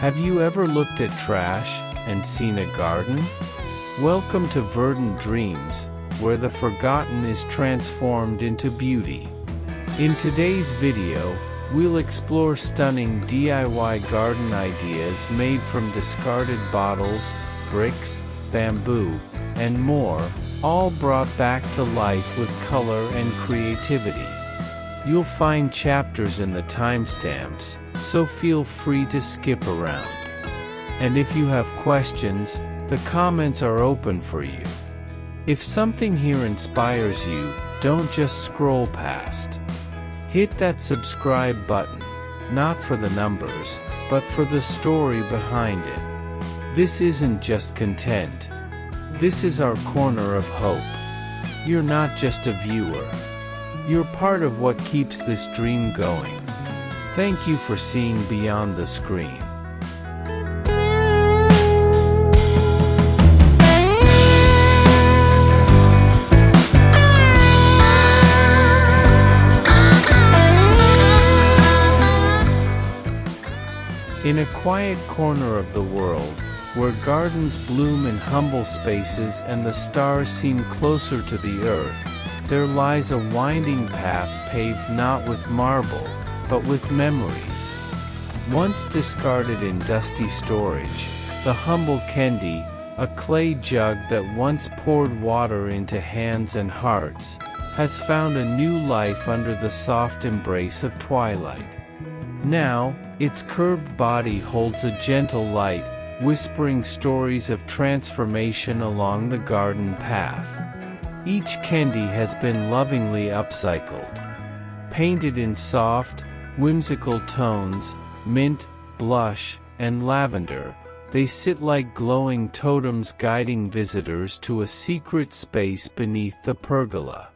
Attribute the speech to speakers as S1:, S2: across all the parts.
S1: Have you ever looked at trash and seen a garden? Welcome to Verdant Dreams, where the forgotten is transformed into beauty. In today's video, we'll explore stunning DIY garden ideas made from discarded bottles, bricks, bamboo, and more, all brought back to life with color and creativity. You'll find chapters in the timestamps, so feel free to skip around. And if you have questions, the comments are open for you. If something here inspires you, don't just scroll past. Hit that subscribe button, not for the numbers, but for the story behind it. This isn't just content. This is our corner of hope. You're not just a viewer. You're part of what keeps this dream going. Thank you for seeing beyond the screen. In a quiet corner of the world, where gardens bloom in humble spaces and the stars seem closer to the earth, there lies a winding path paved not with marble, but with memories. Once discarded in dusty storage, the humble kendi, a clay jug that once poured water into hands and hearts, has found a new life under the soft embrace of twilight. Now, its curved body holds a gentle light, whispering stories of transformation along the garden path. Each kendi has been lovingly upcycled. Painted in soft, whimsical tones, mint, blush, and lavender, they sit like glowing totems guiding visitors to a secret space beneath the pergola.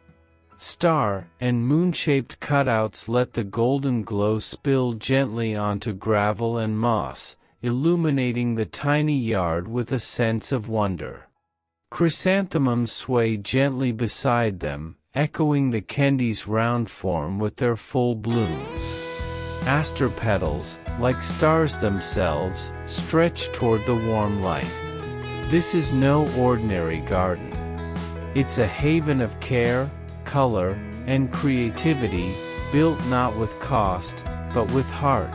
S1: Star and moon-shaped cutouts let the golden glow spill gently onto gravel and moss, illuminating the tiny yard with a sense of wonder. Chrysanthemums sway gently beside them, echoing the kendi's round form with their full blooms. Aster petals, like stars themselves, stretch toward the warm light. This is no ordinary garden. It's a haven of care, color, and creativity, built not with cost, but with heart.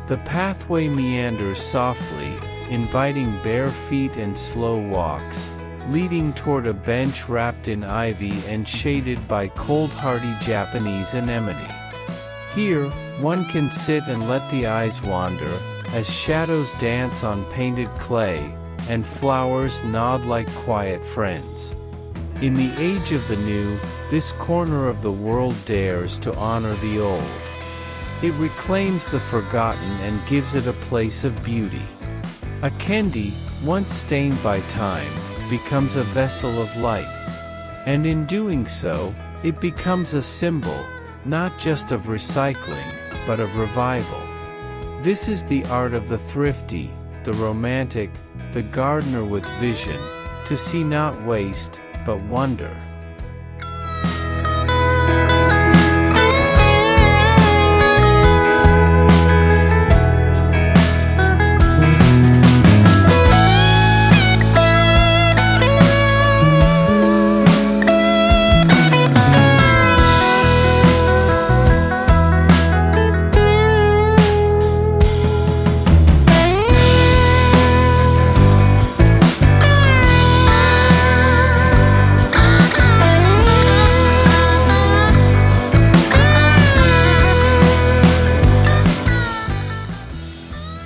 S1: The pathway meanders softly, inviting bare feet and slow walks, leading toward a bench wrapped in ivy and shaded by cold-hardy Japanese anemone. Here, one can sit and let the eyes wander, as shadows dance on painted clay, and flowers nod like quiet friends. In the age of the new, this corner of the world dares to honor the old. It reclaims the forgotten and gives it a place of beauty. A kendi, once stained by time, becomes a vessel of light. And in doing so, it becomes a symbol, not just of recycling, but of revival. This is the art of the thrifty, the romantic, the gardener with vision, to see not waste, but wonder.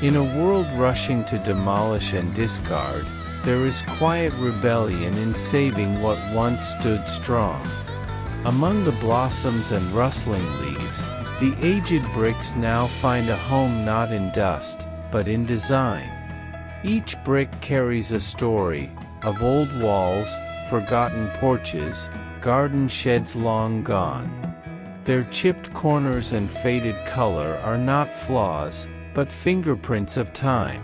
S1: In a world rushing to demolish and discard, there is quiet rebellion in saving what once stood strong. Among the blossoms and rustling leaves, the aged bricks now find a home not in dust, but in design. Each brick carries a story, of old walls, forgotten porches, garden sheds long gone. Their chipped corners and faded color are not flaws, but fingerprints of time.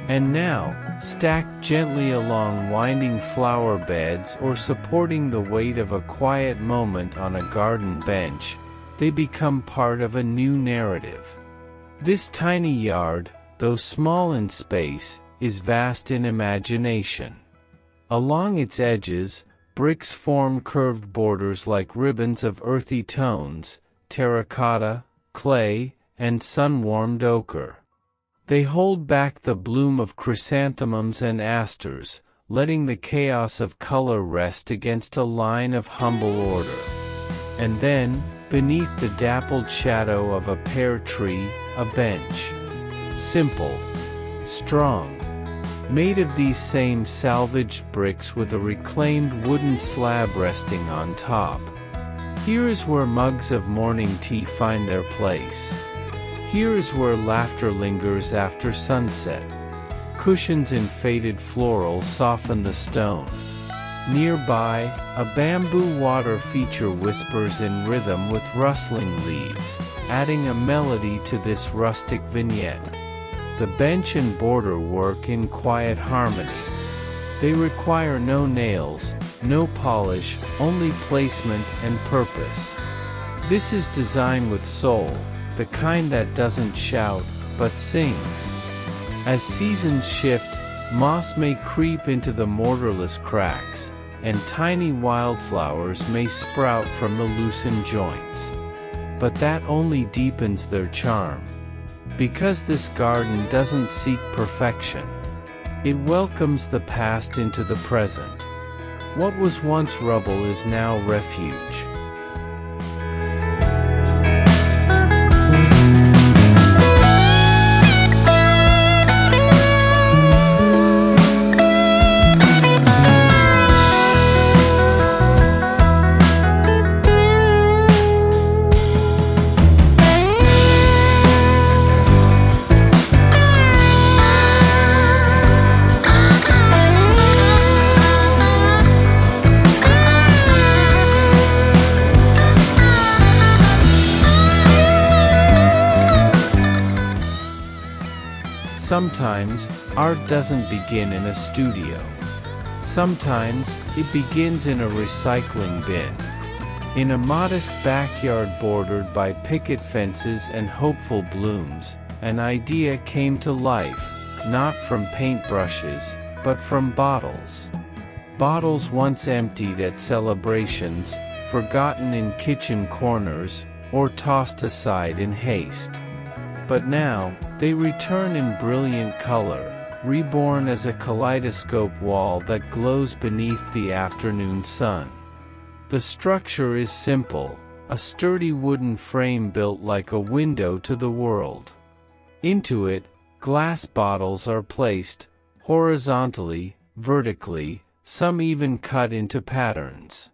S1: And now, stacked gently along winding flower beds or supporting the weight of a quiet moment on a garden bench, they become part of a new narrative. This tiny yard, though small in space, is vast in imagination. Along its edges, bricks form curved borders like ribbons of earthy tones, terracotta, clay, and sun-warmed ochre. They hold back the bloom of chrysanthemums and asters, letting the chaos of color rest against a line of humble order. And then, beneath the dappled shadow of a pear tree, a bench. Simple, strong, made of these same salvaged bricks with a reclaimed wooden slab resting on top. Here is where mugs of morning tea find their place. Here is where laughter lingers after sunset. Cushions in faded floral soften the stone. Nearby, a bamboo water feature whispers in rhythm with rustling leaves, adding a melody to this rustic vignette. The bench and border work in quiet harmony. They require no nails, no polish, only placement and purpose. This is design with soul, the kind that doesn't shout, but sings. As seasons shift, moss may creep into the mortarless cracks, and tiny wildflowers may sprout from the loosened joints. But that only deepens their charm. Because this garden doesn't seek perfection. It welcomes the past into the present. What was once rubble is now refuge. Sometimes, art doesn't begin in a studio. Sometimes, it begins in a recycling bin. In a modest backyard bordered by picket fences and hopeful blooms, an idea came to life, not from paintbrushes, but from bottles. Bottles once emptied at celebrations, forgotten in kitchen corners, or tossed aside in haste. But now, they return in brilliant color, reborn as a kaleidoscope wall that glows beneath the afternoon sun. The structure is simple, a sturdy wooden frame built like a window to the world. Into it, glass bottles are placed, horizontally, vertically, some even cut into patterns.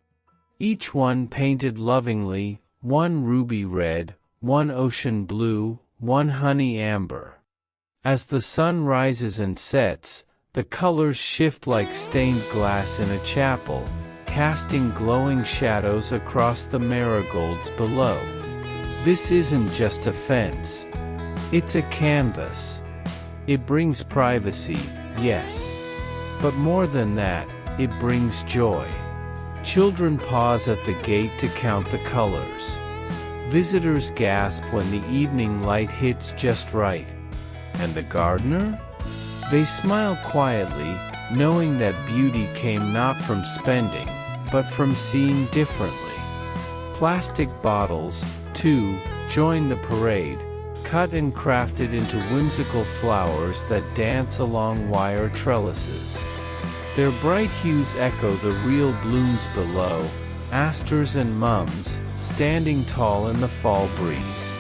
S1: Each one painted lovingly, one ruby red, one ocean blue, one honey amber. As the sun rises and sets, the colors shift like stained glass in a chapel, casting glowing shadows across the marigolds below. This isn't just a fence. It's a canvas. It brings privacy, yes. But more than that, it brings joy. Children pause at the gate to count the colors. Visitors gasp when the evening light hits just right. And the gardener? They smile quietly, knowing that beauty came not from spending, but from seeing differently. Plastic bottles, too, join the parade, cut and crafted into whimsical flowers that dance along wire trellises. Their bright hues echo the real blooms below, asters and mums, standing tall in the fall breeze.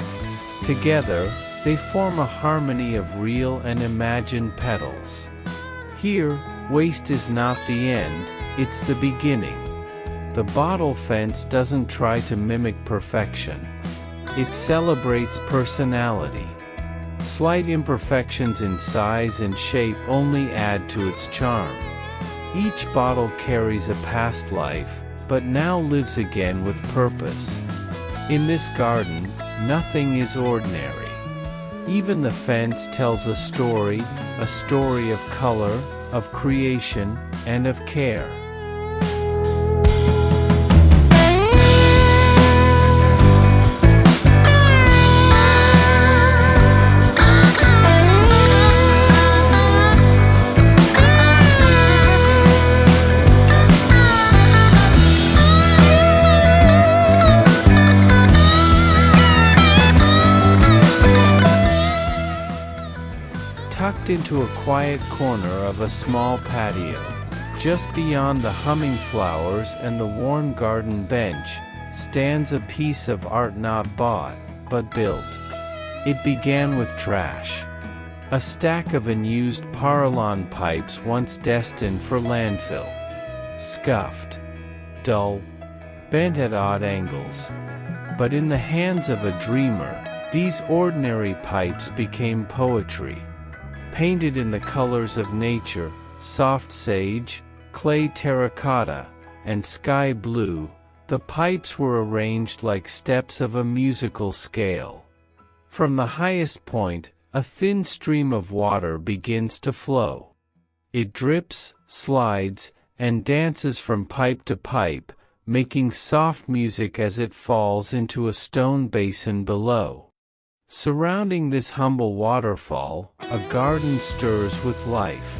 S1: Together, they form a harmony of real and imagined petals. Here, waste is not the end, it's the beginning. The bottle fence doesn't try to mimic perfection. It celebrates personality. Slight imperfections in size and shape only add to its charm. Each bottle carries a past life, but now lives again with purpose. In this garden, nothing is ordinary. Even the fence tells a story of color, of creation, and of care. tucked into a quiet corner of a small patio. Just beyond the humming flowers and the worn garden bench, stands a piece of art not bought, but built. It began with trash. A stack of unused porcelain pipes once destined for landfill. Scuffed. Dull. Bent at odd angles. But in the hands of a dreamer, these ordinary pipes became poetry. Painted in the colors of nature, soft sage, clay terracotta, and sky blue, the pipes were arranged like steps of a musical scale. From the highest point, a thin stream of water begins to flow. It drips, slides, and dances from pipe to pipe, making soft music as it falls into a stone basin below. Surrounding this humble waterfall, a garden stirs with life.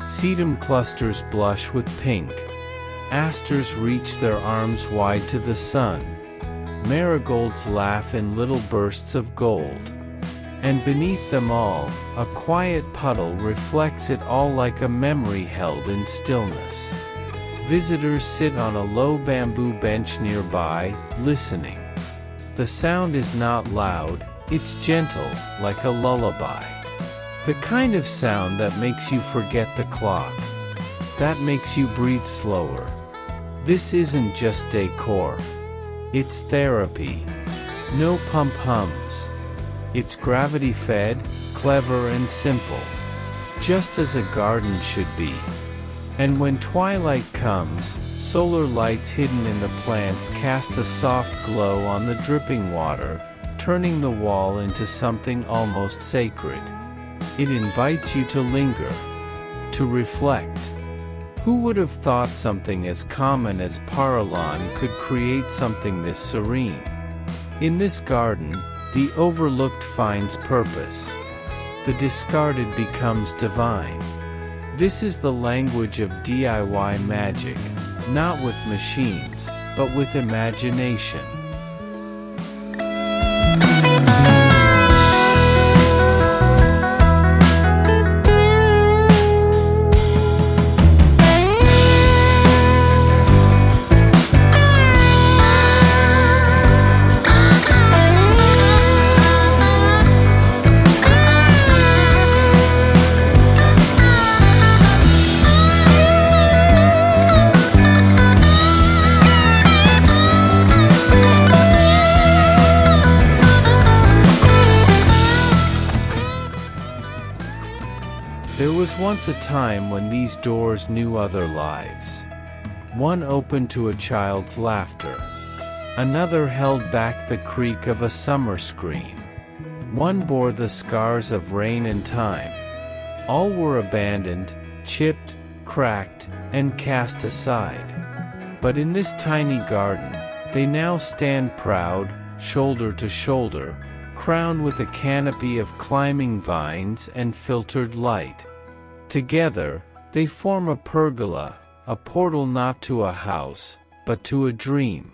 S1: Sedum clusters blush with pink. Asters reach their arms wide to the sun. Marigolds laugh in little bursts of gold. And beneath them all, a quiet puddle reflects it all like a memory held in stillness. Visitors sit on a low bamboo bench nearby, listening. The sound is not loud, it's gentle, like a lullaby. The kind of sound that makes you forget the clock. That makes you breathe slower. This isn't just decor. It's therapy. No pump hums. It's gravity-fed, clever and simple. Just as a garden should be. And when twilight comes, solar lights hidden in the plants cast a soft glow on the dripping water, turning the wall into something almost sacred. It invites you to linger, to reflect. Who would have thought something as common as porcelain could create something this serene? In this garden, the overlooked finds purpose. The discarded becomes divine. This is the language of DIY magic, not with machines, but with imagination. There was once a time when these doors knew other lives. One opened to a child's laughter. Another held back the creak of a summer scream. One bore the scars of rain and time. All were abandoned, chipped, cracked, and cast aside. But in this tiny garden, they now stand proud, shoulder to shoulder, crowned with a canopy of climbing vines and filtered light. Together, they form a pergola, a portal not to a house, but to a dream.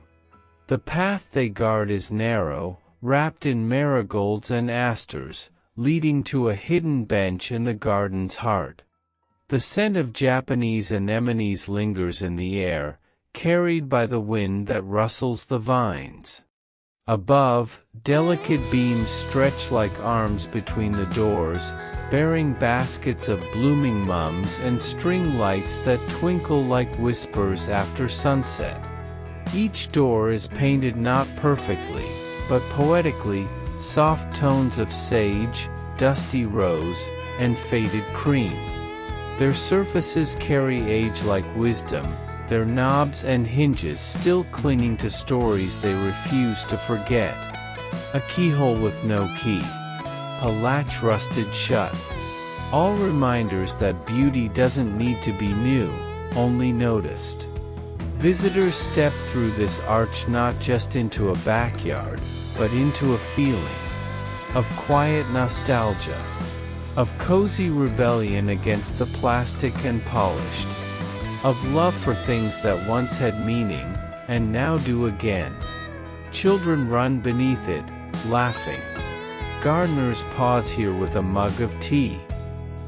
S1: The path they guard is narrow, wrapped in marigolds and asters, leading to a hidden bench in the garden's heart. The scent of Japanese anemones lingers in the air, carried by the wind that rustles the vines. Above, delicate beams stretch like arms between the doors, bearing baskets of blooming mums and string lights that twinkle like whispers after sunset. Each door is painted not perfectly, but poetically, soft tones of sage, dusty rose, and faded cream. Their surfaces carry age like wisdom, their knobs and hinges still clinging to stories they refuse to forget. A keyhole with no key. A latch rusted shut. All reminders that beauty doesn't need to be new, only noticed. Visitors step through this arch not just into a backyard, but into a feeling of quiet nostalgia, of cozy rebellion against the plastic and polished, of love for things that once had meaning, and now do again. Children run beneath it, laughing. Gardeners pause here with a mug of tea.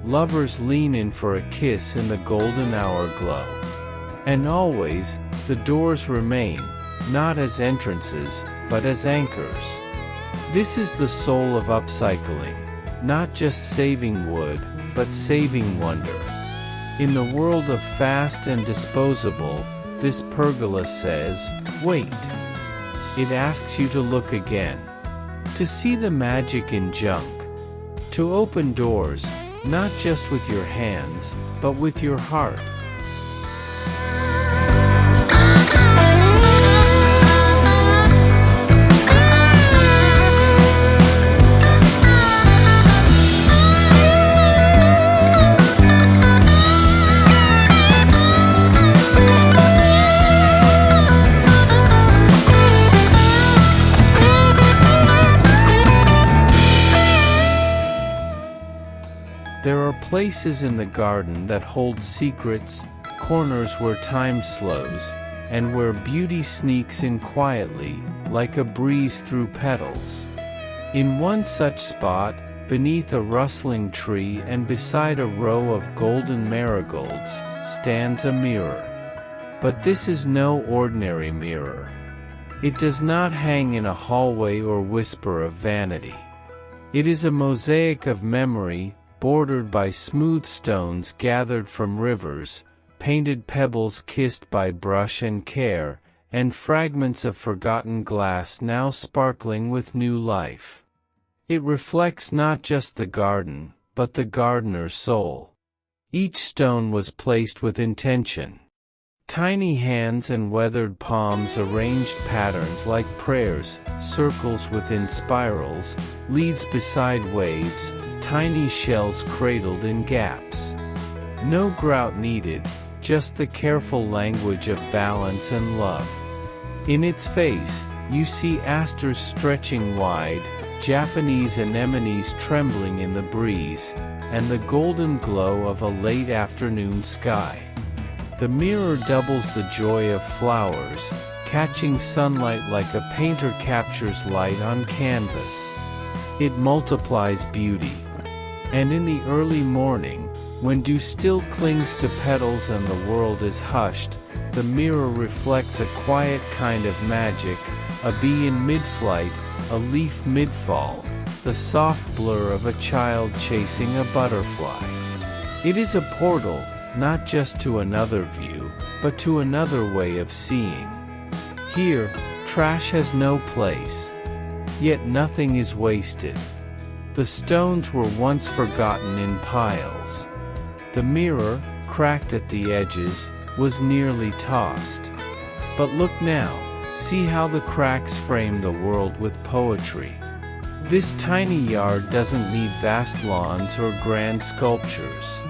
S1: lovers lean in for a kiss in the golden hour glow. And always, the doors remain, not as entrances, but as anchors. This is the soul of upcycling, not just saving wood, but saving wonder. In the world of fast and disposable, this pergola says, wait. It asks you to look again, to see the magic in junk, to open doors, not just with your hands, but with your heart. There are places in the garden that hold secrets, corners where time slows, and where beauty sneaks in quietly, like a breeze through petals. In one such spot, beneath a rustling tree and beside a row of golden marigolds, stands a mirror. But this is no ordinary mirror. It does not hang in a hallway or whisper of vanity. It is a mosaic of memory, bordered by smooth stones gathered from rivers, painted pebbles kissed by brush and care, and fragments of forgotten glass now sparkling with new life. It reflects not just the garden, but the gardener's soul. Each stone was placed with intention. Tiny hands and weathered palms arranged patterns like prayers, circles within spirals, leaves beside waves, tiny shells cradled in gaps. No grout needed, just the careful language of balance and love. In its face, you see asters stretching wide, Japanese anemones trembling in the breeze, and the golden glow of a late afternoon sky. The mirror doubles the joy of flowers, catching sunlight like a painter captures light on canvas. It multiplies beauty. And in the early morning, when dew still clings to petals and the world is hushed, the mirror reflects a quiet kind of magic, a bee in mid-flight, a leaf mid-fall, the soft blur of a child chasing a butterfly. It is a portal, not just to another view, but to another way of seeing. Here, trash has no place. Yet nothing is wasted. The stones were once forgotten in piles. The mirror, cracked at the edges, was nearly tossed. But look now, see how the cracks frame the world with poetry. This tiny yard doesn't need vast lawns or grand sculptures.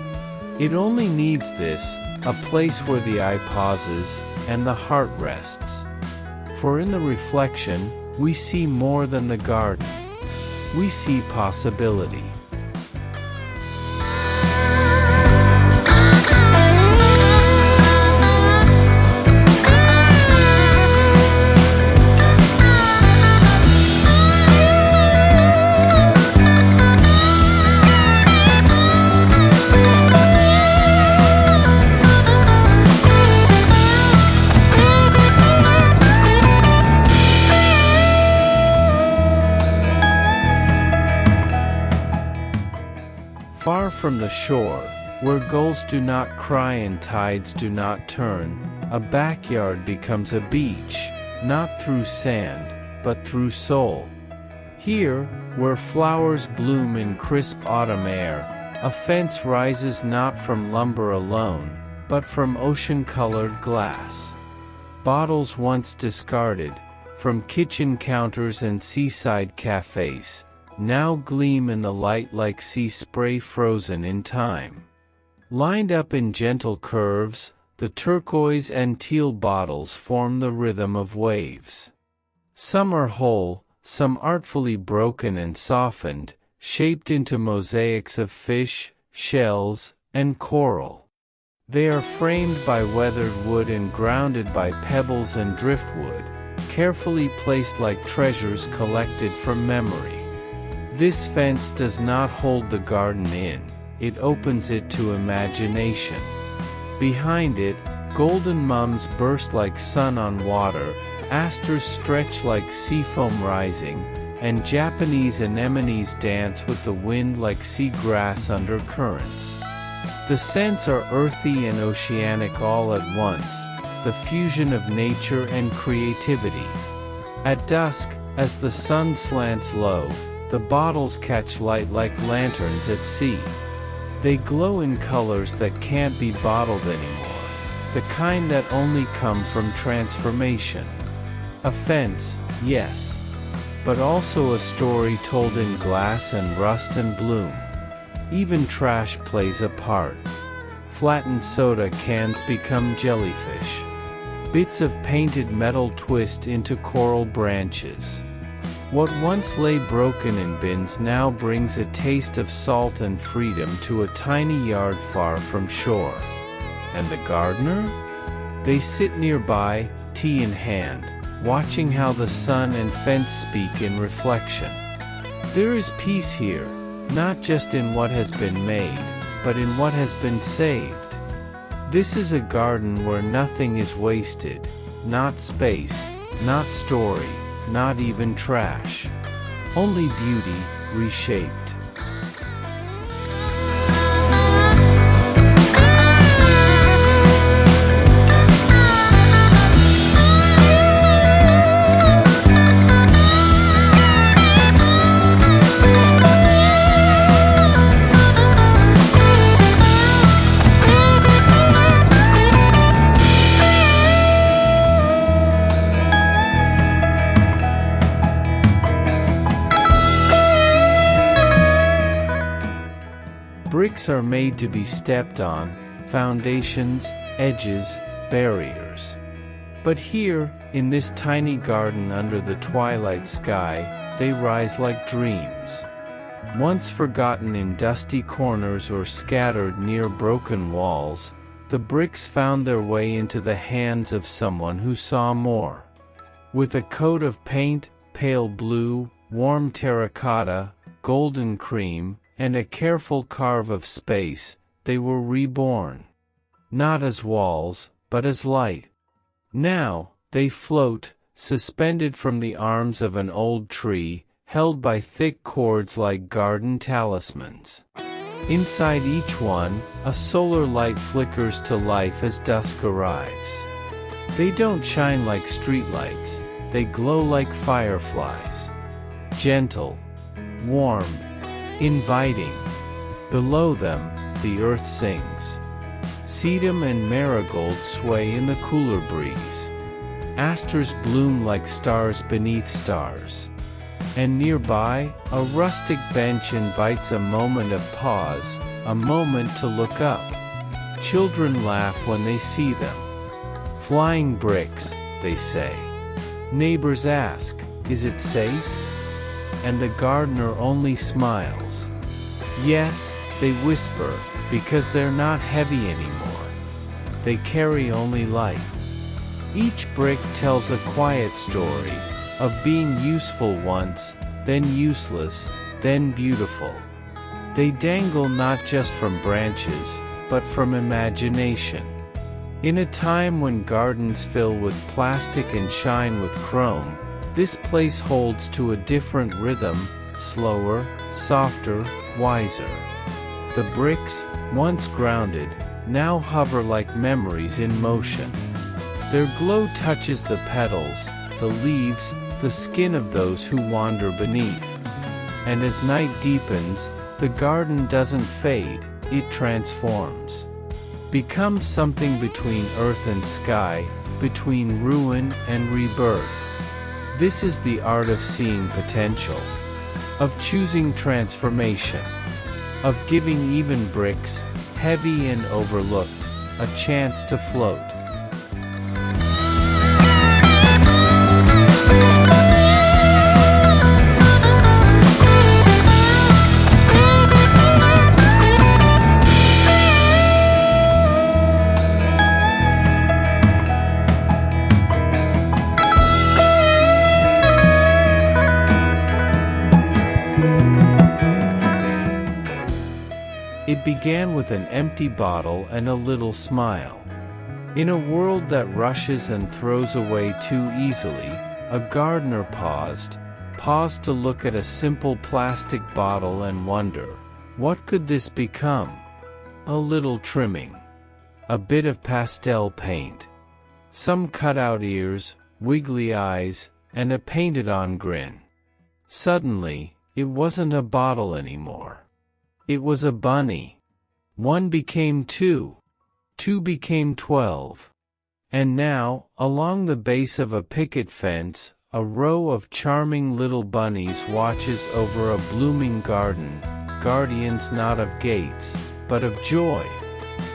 S1: It only needs this, a place where the eye pauses and the heart rests. For in the reflection, we see more than the garden. We see possibility. Far from the shore, where gulls do not cry and tides do not turn, a backyard becomes a beach, not through sand, but through soul. Here, where flowers bloom in crisp autumn air, a fence rises not from lumber alone, but from ocean-colored glass. Bottles once discarded, from kitchen counters and seaside cafes, now gleam in the light like sea spray frozen in time. Lined up in gentle curves, the turquoise and teal bottles form the rhythm of waves. Some are whole, some artfully broken and softened, shaped into mosaics of fish, shells, and coral. They are framed by weathered wood and grounded by pebbles and driftwood, carefully placed like treasures collected from memory. This fence does not hold the garden in, it opens it to imagination. Behind it, golden mums burst like sun on water, asters stretch like seafoam rising, and Japanese anemones dance with the wind like sea grass under currents. The scents are earthy and oceanic all at once, the fusion of nature and creativity. At dusk, as the sun slants low, the bottles catch light like lanterns at sea. They glow in colors that can't be bottled anymore, the kind that only come from transformation. A fence, yes, but also a story told in glass and rust and bloom. Even trash plays a part. Flattened soda cans become jellyfish. Bits of painted metal twist into coral branches. What once lay broken in bins now brings a taste of salt and freedom to a tiny yard far from shore. And the gardener? They sit nearby, tea in hand, watching how the sun and fence speak in reflection. There is peace here, not just in what has been made, but in what has been saved. This is a garden where nothing is wasted, not space, not story, not even trash. Only beauty, reshaped. Bricks are made to be stepped on, foundations, edges, barriers. But here, in this tiny garden under the twilight sky, they rise like dreams. Once forgotten in dusty corners or scattered near broken walls, the bricks found their way into the hands of someone who saw more. With a coat of paint, pale blue, warm terracotta, golden cream, and a careful carve of space, they were reborn. Not as walls, but as light. Now, they float, suspended from the arms of an old tree, held by thick cords like garden talismans. Inside each one, a solar light flickers to life as dusk arrives. They don't shine like streetlights, they glow like fireflies. Gentle, warm, inviting. Below them, the earth sings. Sedum and marigold sway in the cooler breeze. Asters bloom like stars beneath stars. And nearby, a rustic bench invites a moment of pause, a moment to look up. Children laugh when they see them. Flying bricks, they say. Neighbors ask, is it safe? And the gardener only smiles. Yes, they whisper, because they're not heavy anymore. They carry only light. Each brick tells a quiet story, of being useful once, then useless, then beautiful. They dangle not just from branches, but from imagination. In a time when gardens fill with plastic and shine with chrome, this place holds to a different rhythm, slower, softer, wiser. The bricks, once grounded, now hover like memories in motion. Their glow touches the petals, the leaves, the skin of those who wander beneath. And as night deepens, the garden doesn't fade, it transforms. Becomes something between earth and sky, between ruin and rebirth. This is the art of seeing potential, of choosing transformation, of giving even bricks, heavy and overlooked, a chance to float. It began with an empty bottle and a little smile. In a world that rushes and throws away too easily, a gardener paused to look at a simple plastic bottle and wonder, what could this become? A little trimming. A bit of pastel paint. Some cut-out ears, wiggly eyes, and a painted-on grin. Suddenly, it wasn't a bottle anymore. It was a bunny. 1 became 2. 2 became 12. And now, along the base of a picket fence, a row of charming little bunnies watches over a blooming garden, guardians not of gates, but of joy.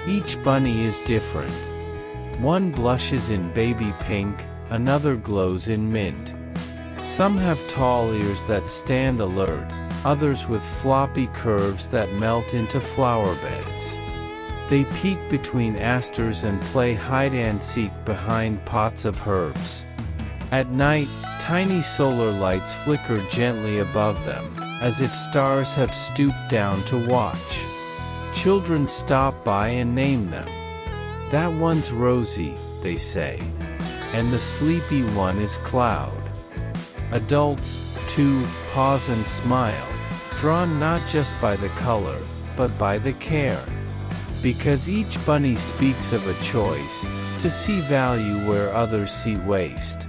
S1: Each bunny is different. One blushes in baby pink, another glows in mint. Some have tall ears that stand alert, others with floppy curves that melt into flower beds. They peek between asters and play hide-and-seek behind pots of herbs. At night, tiny solar lights flicker gently above them, as if stars have stooped down to watch. Children stop by and name them. That one's Rosie, they say. And the sleepy one is Cloud. Adults, too, pause and smile, drawn not just by the color, but by the care. Because each bunny speaks of a choice, to see value where others see waste.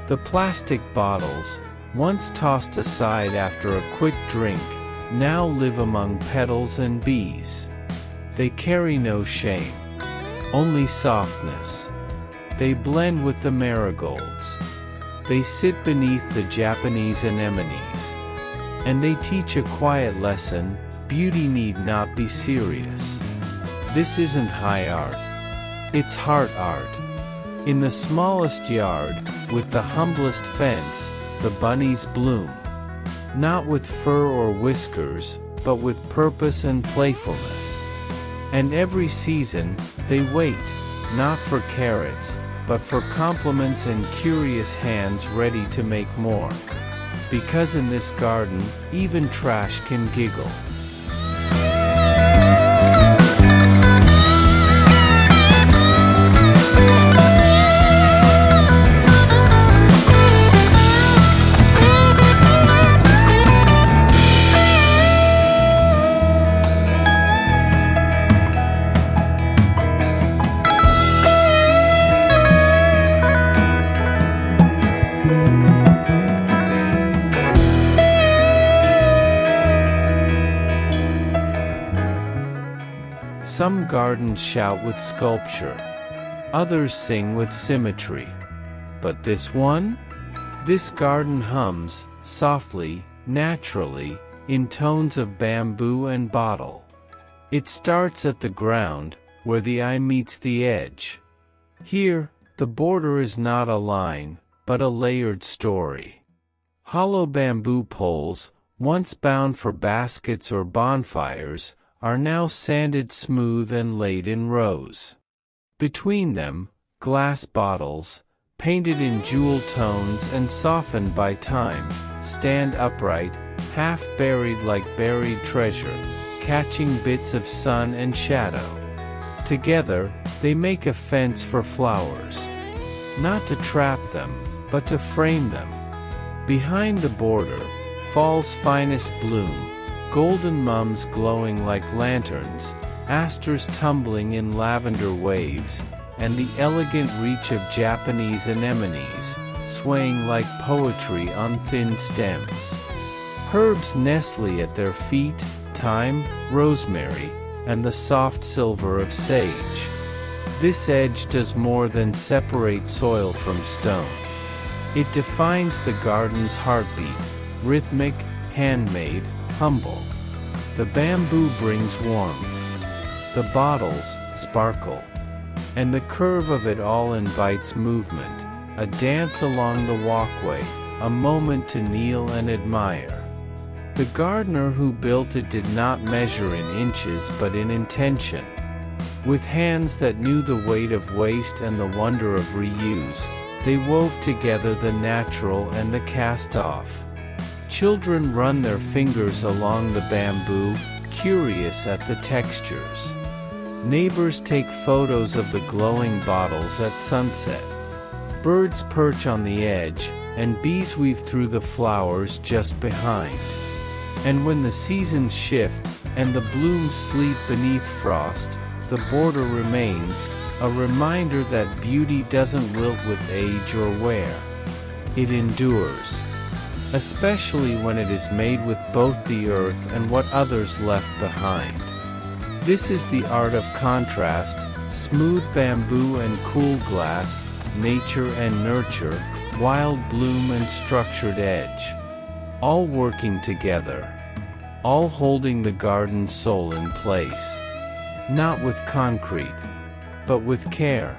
S1: The plastic bottles, once tossed aside after a quick drink, now live among petals and bees. They carry no shame, only softness. They blend with the marigolds. They sit beneath the Japanese anemones. And they teach a quiet lesson: beauty need not be serious. This isn't high art. It's heart art. In the smallest yard, with the humblest fence, the bunnies bloom. Not with fur or whiskers, but with purpose and playfulness. And every season, they wait, not for carrots, but for compliments and curious hands ready to make more. Because in this garden, even trash can giggle. Some gardens shout with sculpture. Others sing with symmetry. But this one? This garden hums, softly, naturally, in tones of bamboo and bottle. It starts at the ground, where the eye meets the edge. Here, the border is not a line, but a layered story. Hollow bamboo poles, once bound for baskets or bonfires, are now sanded smooth and laid in rows. Between them, glass bottles, painted in jewel tones and softened by time, stand upright, half buried like buried treasure, catching bits of sun and shadow. Together, they make a fence for flowers. Not to trap them, but to frame them. Behind the border, fall's finest bloom, golden mums glowing like lanterns, asters tumbling in lavender waves, and the elegant reach of Japanese anemones, swaying like poetry on thin stems. Herbs nestle at their feet, thyme, rosemary, and the soft silver of sage. This edge does more than separate soil from stone. It defines the garden's heartbeat, rhythmic, handmade, humble. The bamboo brings warmth. The bottles sparkle. And the curve of it all invites movement, a dance along the walkway, a moment to kneel and admire. The gardener who built it did not measure in inches but in intention. With hands that knew the weight of waste and the wonder of reuse, they wove together the natural and the cast-off. Children run their fingers along the bamboo, curious at the textures. Neighbors take photos of the glowing bottles at sunset. Birds perch on the edge, and bees weave through the flowers just behind. And when the seasons shift, and the blooms sleep beneath frost, the border remains, a reminder that beauty doesn't wilt with age or wear. It endures. Especially when it is made with both the earth and what others left behind. This is the art of contrast, smooth bamboo and cool glass, nature and nurture, wild bloom and structured edge. All working together. All holding the garden's soul in place. Not with concrete, but with care.